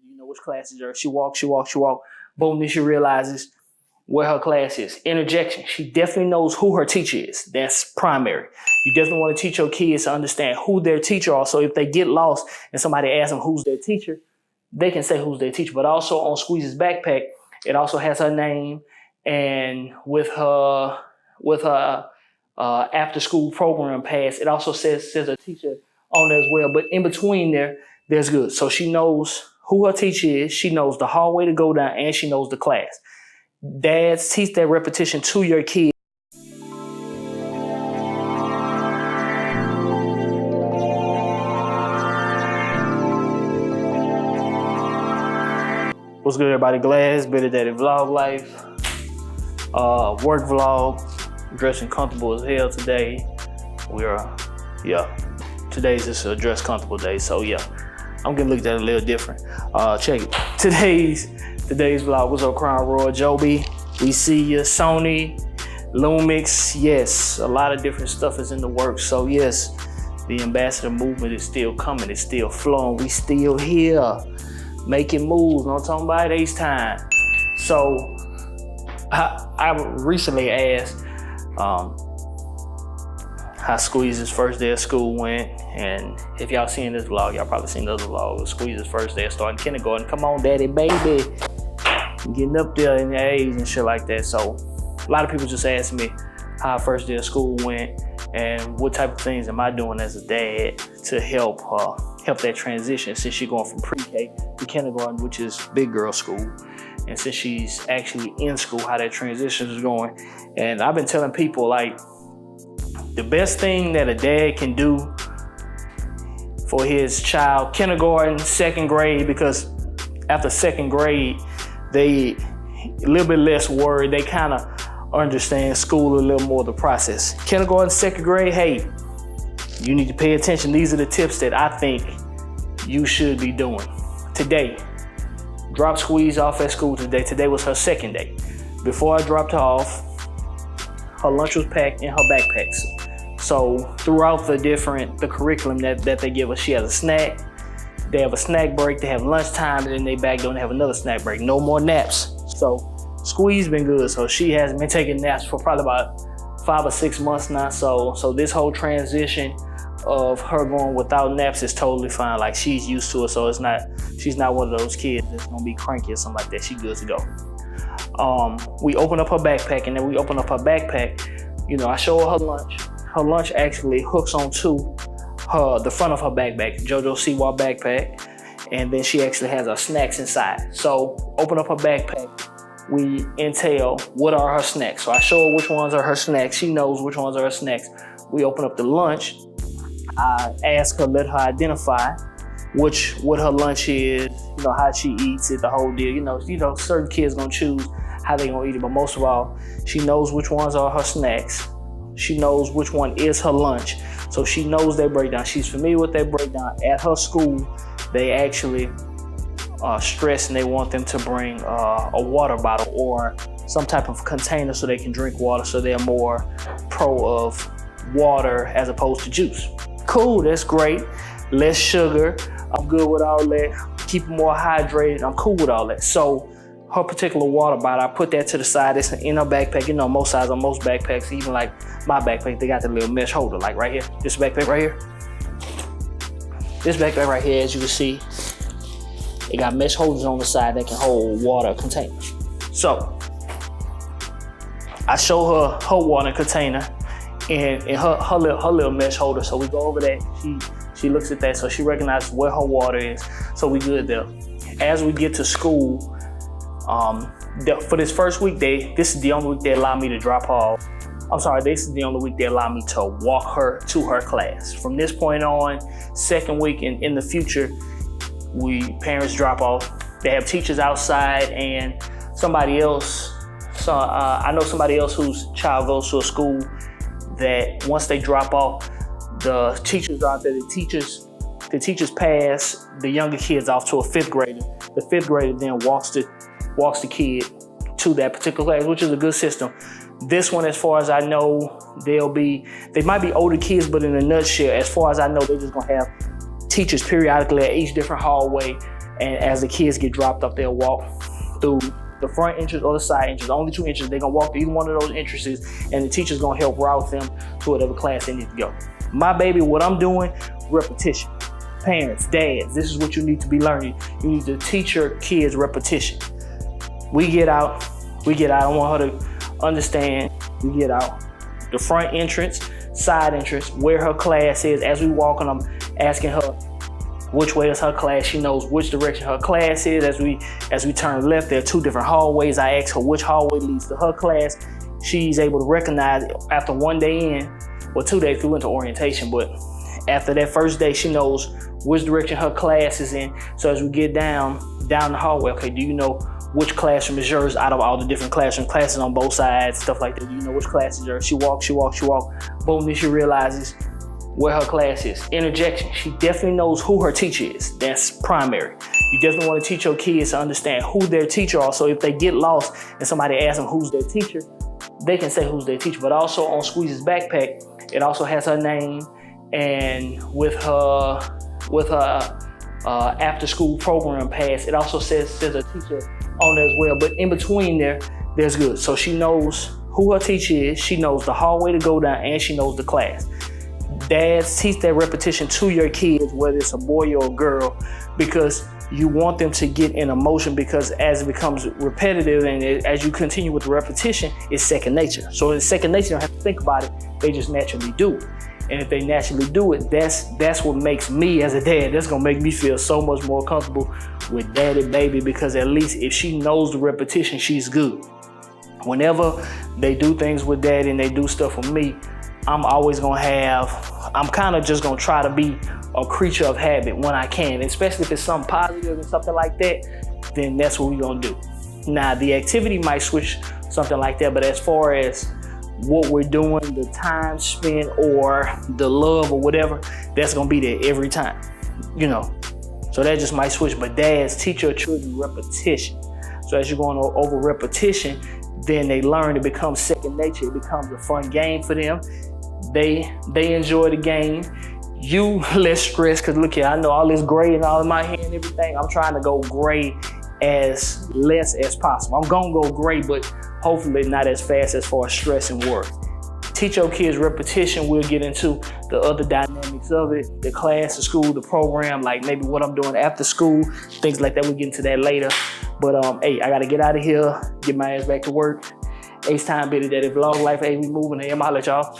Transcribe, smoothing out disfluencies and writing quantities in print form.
You know which classes are. She walks. Boom, then she realizes where her class is. Interjection. She definitely knows who her teacher is. That's primary. You definitely want to teach your kids to understand who their teacher are. So if they get lost and somebody asks them who's their teacher, they can say who's their teacher. But also on Squeeze's backpack, it also has her name, and with her after school program pass, it also says a teacher on there as well. But in between there's good. So she knows who her teacher is, she knows the hallway to go down, and she knows the class. Dads, teach that repetition to your kids. What's good, everybody? Glass, Better Daddy Vlog Life, work vlog, dressing comfortable as hell today. Today's just a dress comfortable day, so yeah, I'm gonna look at it a little different. Check it. Today's vlog. What's up, Crown Royal, Joby? We see you, Sony, Lumix. Yes, a lot of different stuff is in the works. So yes, the ambassador movement is still coming. It's still flowing. We still here, making moves. No talking about Ace time. So I recently asked how Squeeze's first day of school went, and if y'all seen this vlog, y'all probably seen the other vlog. Squeeze's first day of starting kindergarten. Come on, daddy, baby. Getting up there in the age and shit like that. So a lot of people just asking me how first day of school went and what type of things am I doing as a dad to help that transition, since she's going from pre-K to kindergarten, which is big girl school. And since she's actually in school, how that transition is going. And I've been telling people, like, the best thing that a dad can do for his child, kindergarten, second grade, because after second grade, they a little bit less worried. They kind of understand school a little more, the process. Kindergarten, second grade, hey, you need to pay attention. These are the tips that I think you should be doing. Today, drop Squeeze off at school today. Today was her second day. Before I dropped her off, her lunch was packed in her backpacks. So throughout the curriculum that they give us, she has a snack. They have a snack break, they have lunchtime, and then they back door and have another snack break. No more naps. So Squeeze been good. So she hasn't been taking naps for probably about 5 or 6 months now. So this whole transition of her going without naps is totally fine. Like, she's used to it. So she's not one of those kids that's gonna be cranky or something like that. She's good to go. We open up her backpack, and then we open up her backpack. You know, I show her lunch. Her lunch actually hooks onto the front of her backpack, JoJo Siwa backpack, and then she actually has her snacks inside. So open up her backpack, we entail what are her snacks. So I show her which ones are her snacks. She knows which ones are her snacks. We open up the lunch. I ask her, let her identify what her lunch is, you know, how she eats it, the whole deal. You know, certain kids gonna choose how they gonna eat it, but most of all, she knows which ones are her snacks. She knows which one is her lunch. So she knows that breakdown. She's familiar with that breakdown. At her school, they actually stress and they want them to bring a water bottle or some type of container so they can drink water, so they're more pro of water as opposed to juice. Cool, that's great. Less sugar. I'm good with all that. Keep them more hydrated. I'm cool with all that. So her particular water bottle, I put that to the side. It's in her backpack. You know, most sides on most backpacks, even like my backpack, they got the little mesh holder, like right here. This backpack right here. This backpack right here, as you can see, it got mesh holders on the side that can hold water containers. So I show her her water container and her little mesh holder. So we go over that. She looks at that, so she recognizes where her water is. So we good there. As we get to school, for this first week, this is the only week they allow me to drop her off. I'm sorry, this is the only week they allow me to walk her to her class. From this point on, second week and in the future, parents drop off. They have teachers outside and somebody else. So I know somebody else whose child goes to a school that once they drop off, the teachers are out there. The teachers pass the younger kids off to a 5th grader. The 5th grader then walks the kid to that particular class, which is a good system. This one, as far as I know, they might be older kids, but in a nutshell, as far as I know, they're just gonna have teachers periodically at each different hallway And as the kids get dropped off, they'll walk through the front entrance or the side entrance, the only two entrances. They're gonna walk through either one of those entrances, and the teacher's gonna help route them to whatever class they need to go. My baby, what I'm doing, repetition. Parents, dads, this is what you need to be learning. You need to teach your kids repetition. We get out, I want her to understand, we get out the front entrance, side entrance, where her class is. As we walk, and I'm asking her which way is her class. She knows which direction her class is. As we turn left, there are two different hallways. I ask her which hallway leads to her class. She's able to recognize after 1 day in, well, 2 days we went to orientation, but after that first day, she knows which direction her class is in. So as we get down the hallway, okay, do you know which classroom is yours out of all the different classes on both sides, stuff like that? Do you know which class is yours? She walks. Boom, then she realizes where her class is. Interjection, she definitely knows who her teacher is. That's primary. You definitely want to teach your kids to understand who their teacher are. So if they get lost and somebody asks them who's their teacher, they can say who's their teacher. But also on Squeeze's backpack, it also has her name, and with her after school program pass, it also says a teacher on there as well. But in between there's good. So she knows who her teacher is, she knows the hallway to go down, and she knows the class. Dads, teach that repetition to your kids, whether it's a boy or a girl, because you want them to get in emotion, because as it becomes repetitive and as you continue with the repetition, it's second nature. So it's second nature, you don't have to think about it, they just naturally do it. And if they naturally do it, that's what makes me as a dad, that's gonna make me feel so much more comfortable with daddy baby, because at least if she knows the repetition, she's good. Whenever they do things with daddy and they do stuff with me, I'm kind of just gonna try to be a creature of habit when I can, especially if it's something positive and something like that, then that's what we're gonna do. Now, the activity might switch something like that, but as far as what we're doing, the time spent or the love or whatever, that's gonna be there every time, you know. So that just might switch, but dads, teach your children repetition. So as you're going over repetition, then they learn, it becomes second nature, it becomes a fun game for them. They enjoy the game. You less stressed, because look here, I know all this gray and all in my hair and everything. I'm trying to go gray as less as possible. I'm gonna go gray, but hopefully not as fast as far as stress and work. Teach your kids repetition. We'll get into the other dynamics of it, the class, the school, the program, like maybe what I'm doing after school, things like that. We'll get into that later. But hey, I gotta get out of here, get my ass back to work. Ace time, BDVL vlog life. Hey, we moving. Hey, I'm holla at y'all.